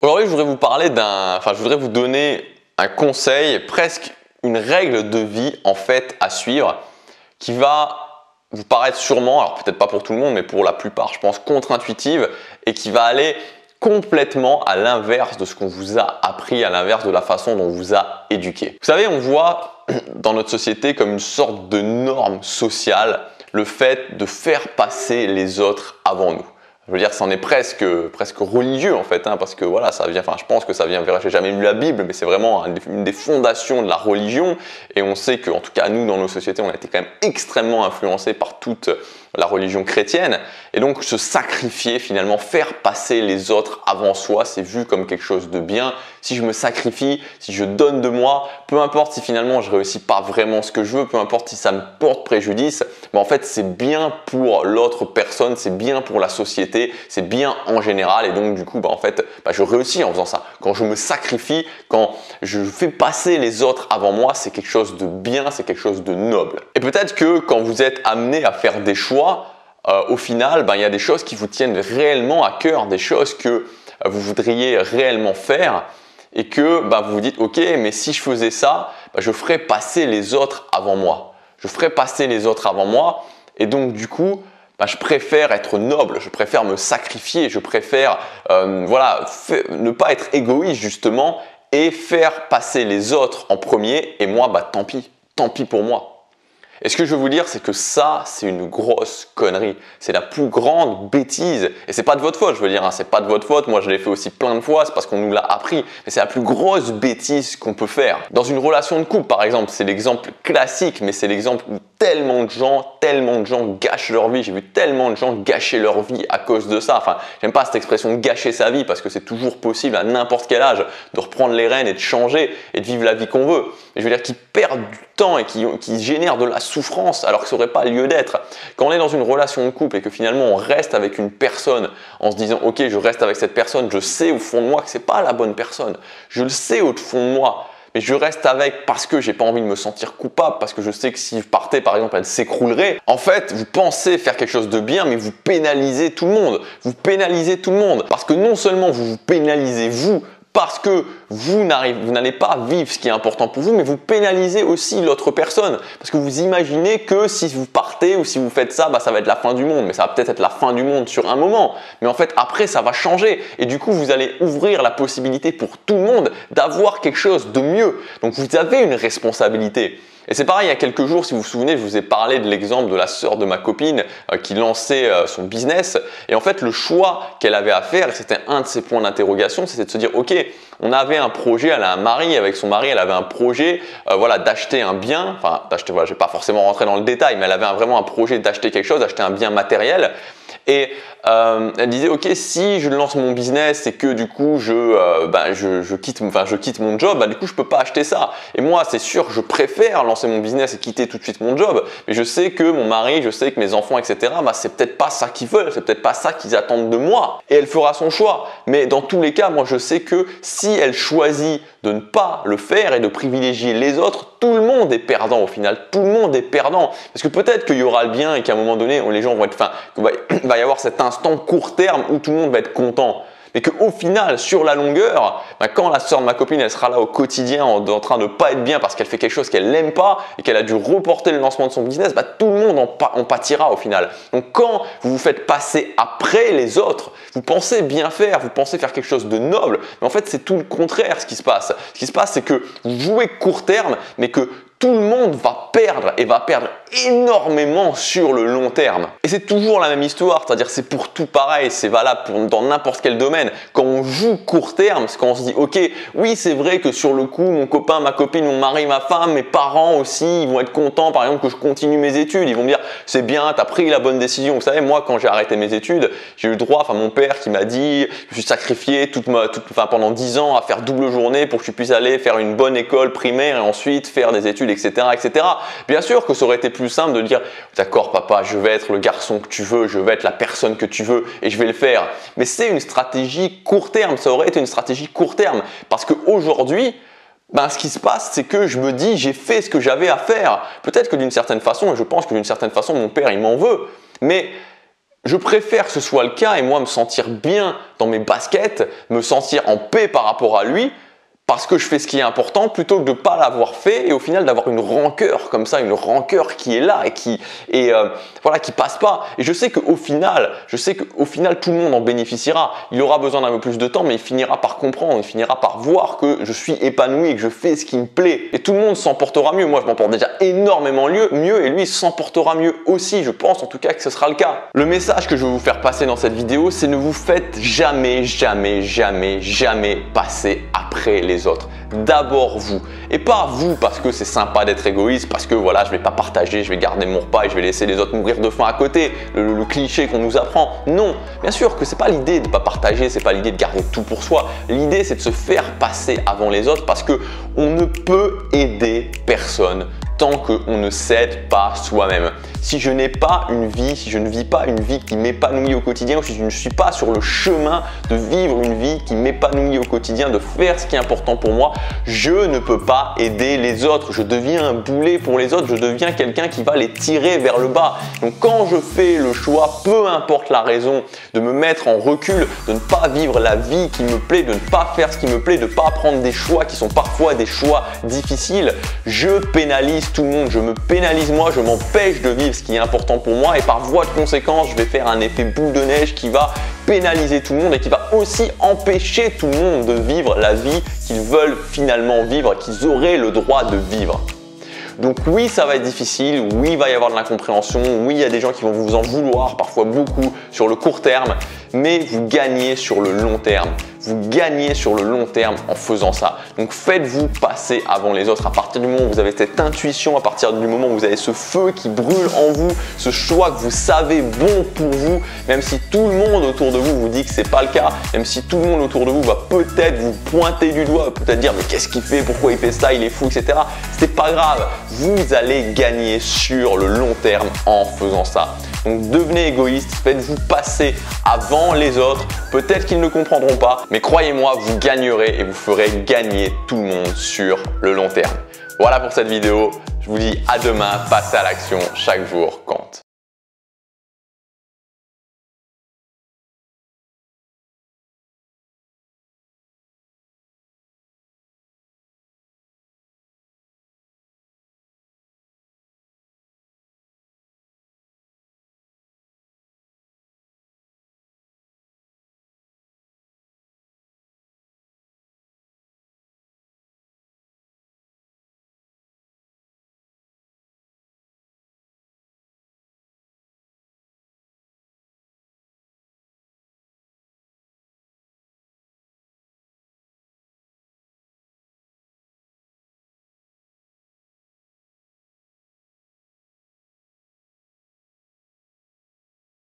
Aujourd'hui, je voudrais vous parler je voudrais vous donner un conseil, presque une règle de vie en fait à suivre qui va vous paraître sûrement, alors peut-être pas pour tout le monde, mais pour la plupart, je pense, contre-intuitive et qui va aller complètement à l'inverse de ce qu'on vous a appris, à l'inverse de la façon dont on vous a éduqué. Vous savez, on voit dans notre société comme une sorte de norme sociale le fait de faire passer les autres avant nous. Je veux dire, c'en est presque religieux en fait, parce que voilà, ça vient. Enfin, je pense que ça vient. J'ai jamais lu la Bible, mais c'est vraiment une des fondations de la religion. Et on sait que, en tout cas, nous, dans nos sociétés, on a été quand même extrêmement influencés par toute la religion chrétienne. Et donc, se sacrifier, finalement, faire passer les autres avant soi, c'est vu comme quelque chose de bien. Si je me sacrifie, si je donne de moi, peu importe si finalement je réussis pas vraiment ce que je veux, peu importe si ça me porte préjudice, mais en fait, c'est bien pour l'autre personne, c'est bien pour la société, c'est bien en général. Et donc, du coup, je réussis en faisant ça. Quand je me sacrifie, quand je fais passer les autres avant moi, c'est quelque chose de bien, c'est quelque chose de noble. Et peut-être que quand vous êtes amené à faire des choix, au final, il y a des choses qui vous tiennent réellement à cœur, des choses que vous voudriez réellement faire et que vous vous dites « Ok, mais si je faisais ça, je ferais passer les autres avant moi. Je ferais passer les autres avant moi et donc du coup, je préfère être noble, je préfère me sacrifier, je préfère ne pas être égoïste justement et faire passer les autres en premier et moi, tant pis pour moi. » Et ce que je veux vous dire, c'est que ça, c'est une grosse connerie. C'est la plus grande bêtise. Et c'est pas de votre faute, je veux dire, c'est pas de votre faute. Moi, je l'ai fait aussi plein de fois, c'est parce qu'on nous l'a appris. Mais c'est la plus grosse bêtise qu'on peut faire. Dans une relation de couple, par exemple, c'est l'exemple classique, mais c'est l'exemple où tellement de gens gâchent leur vie. J'ai vu tellement de gens gâcher leur vie à cause de ça. Enfin, j'aime pas cette expression de gâcher sa vie parce que c'est toujours possible à n'importe quel âge de reprendre les rênes et de changer et de vivre la vie qu'on veut. Mais je veux dire, qui perdent du temps et qui génèrent de la souffrance alors que ça n'aurait pas lieu d'être. Quand on est dans une relation de couple et que finalement on reste avec une personne en se disant ok, je reste avec cette personne, je sais au fond de moi que c'est pas la bonne personne, je le sais au fond de moi, mais je reste avec parce que j'ai pas envie de me sentir coupable, parce que je sais que si je partais par exemple elle s'écroulerait. En fait, vous pensez faire quelque chose de bien, mais vous pénalisez tout le monde. Vous pénalisez tout le monde parce que non seulement vous vous pénalisez vous, parce que vous n'allez pas vivre ce qui est important pour vous, mais vous pénalisez aussi l'autre personne. Parce que vous imaginez que si vous partez ou si vous faites ça, ça va être la fin du monde. Mais ça va peut-être être la fin du monde sur un moment. Mais en fait, après, ça va changer. Et du coup, vous allez ouvrir la possibilité pour tout le monde d'avoir quelque chose de mieux. Donc, vous avez une responsabilité. Et c'est pareil, il y a quelques jours, si vous vous souvenez, je vous ai parlé de l'exemple de la sœur de ma copine qui lançait son business. Et en fait, le choix qu'elle avait à faire, et c'était un de ses points d'interrogation, c'était de se dire, ok, on avait un projet, elle a un mari, avec son mari, elle avait un projet d'acheter un bien, je ne vais pas forcément rentrer dans le détail, mais elle avait vraiment un projet d'acheter quelque chose, d'acheter un bien matériel. Et elle disait ok, si je lance mon business et que du coup je quitte mon job, du coup je peux pas acheter ça. Et moi c'est sûr, je préfère lancer mon business et quitter tout de suite mon job, mais je sais que mon mari, je sais que mes enfants, etc. C'est peut-être pas ça qu'ils veulent, c'est peut-être pas ça qu'ils attendent de moi. Et elle fera son choix. Mais dans tous les cas, moi je sais que si elle choisit de ne pas le faire et de privilégier les autres, tout le monde est perdant au final. Tout le monde est perdant. Parce que peut-être qu'il y aura le bien et qu'à un moment donné, les gens vont être, qu'il va y avoir cet instant court terme où tout le monde va être content. Mais qu'au final, sur la longueur, quand la sœur de ma copine, elle sera là au quotidien en train de pas être bien parce qu'elle fait quelque chose qu'elle n'aime pas et qu'elle a dû reporter le lancement de son business, tout le monde en pâtira au final. Donc quand vous vous faites passer après les autres, vous pensez bien faire, vous pensez faire quelque chose de noble, mais en fait c'est tout le contraire ce qui se passe. Ce qui se passe, c'est que vous jouez court terme, mais que tout le monde va perdre et va perdre énormément sur le long terme. Et c'est toujours la même histoire, c'est-à-dire c'est pour tout pareil, c'est valable dans n'importe quel domaine. Quand on joue court terme, c'est quand on se dit ok, oui c'est vrai que sur le coup, mon copain, ma copine, mon mari, ma femme, mes parents aussi, ils vont être contents par exemple que je continue mes études, ils vont me dire c'est bien, tu as pris la bonne décision. Vous savez, moi quand j'ai arrêté mes études, j'ai eu le droit, mon père qui m'a dit, je me suis sacrifié pendant 10 ans à faire double journée pour que je puisse aller faire une bonne école primaire et ensuite faire des études, etc. Bien sûr que ça aurait été plus simple de dire d'accord papa, je vais être le garçon que tu veux, je vais être la personne que tu veux et je vais le faire. Mais c'est une stratégie court terme, ça aurait été une stratégie court terme parce qu'aujourd'hui, ce qui se passe, c'est que je me dis j'ai fait ce que j'avais à faire. Peut-être que d'une certaine façon, et je pense que d'une certaine façon mon père il m'en veut, mais Je préfère que ce soit le cas et moi me sentir bien dans mes baskets, me sentir en paix par rapport à lui, parce que je fais ce qui est important plutôt que de ne pas l'avoir fait et au final d'avoir une rancœur comme ça, une rancœur qui est là et qui passe pas. Et je sais qu'au final, tout le monde en bénéficiera. Il aura besoin d'un peu plus de temps, mais il finira par comprendre, il finira par voir que je suis épanoui et que je fais ce qui me plaît. Et tout le monde s'en portera mieux. Moi, je m'en porte déjà énormément mieux et lui s'en portera mieux aussi. Je pense en tout cas que ce sera le cas. Le message que je veux vous faire passer dans cette vidéo, c'est ne vous faites jamais passer après les autres. D'abord vous. Et pas vous parce que c'est sympa d'être égoïste, parce que voilà, je vais pas partager, je vais garder mon repas et je vais laisser les autres mourir de faim à côté. Le cliché qu'on nous apprend. Non, bien sûr que c'est pas l'idée de pas partager, c'est pas l'idée de garder tout pour soi. L'idée c'est de se faire passer avant les autres parce que on ne peut aider personne tant qu'on ne s'aide pas soi-même. Si je n'ai pas une vie, si je ne vis pas une vie qui m'épanouit au quotidien, ou si je ne suis pas sur le chemin de vivre une vie qui m'épanouit au quotidien, de faire ce qui est important pour moi, je ne peux pas aider les autres. Je deviens un boulet pour les autres, je deviens quelqu'un qui va les tirer vers le bas. Donc quand je fais le choix, peu importe la raison, de me mettre en recul, de ne pas vivre la vie qui me plaît, de ne pas faire ce qui me plaît, de ne pas prendre des choix qui sont parfois des choix difficiles, je pénalise tout le monde, je me pénalise moi, je m'empêche de vivre ce qui est important pour moi et par voie de conséquence, je vais faire un effet boule de neige qui va pénaliser tout le monde et qui va aussi empêcher tout le monde de vivre la vie qu'ils veulent finalement vivre, qu'ils auraient le droit de vivre. Donc oui, ça va être difficile, oui, il va y avoir de l'incompréhension, oui, il y a des gens qui vont vous en vouloir, parfois beaucoup, sur le court terme, mais vous gagnez sur le long terme. Vous gagnez sur le long terme en faisant ça. Donc faites-vous passer avant les autres à partir du moment où vous avez cette intuition, à partir du moment où vous avez ce feu qui brûle en vous, ce choix que vous savez bon pour vous, même si tout le monde autour de vous vous dit que c'est pas le cas, même si tout le monde autour de vous va peut-être vous pointer du doigt, peut-être dire mais qu'est-ce qu'il fait, pourquoi il fait ça, il est fou, etc. C'est pas grave, vous allez gagner sur le long terme en faisant ça. Donc devenez égoïste, faites-vous passer avant les autres, peut-être qu'ils ne comprendront pas, mais croyez-moi, vous gagnerez et vous ferez gagner tout le monde sur le long terme. Voilà pour cette vidéo, je vous dis à demain, passez à l'action, chaque jour compte.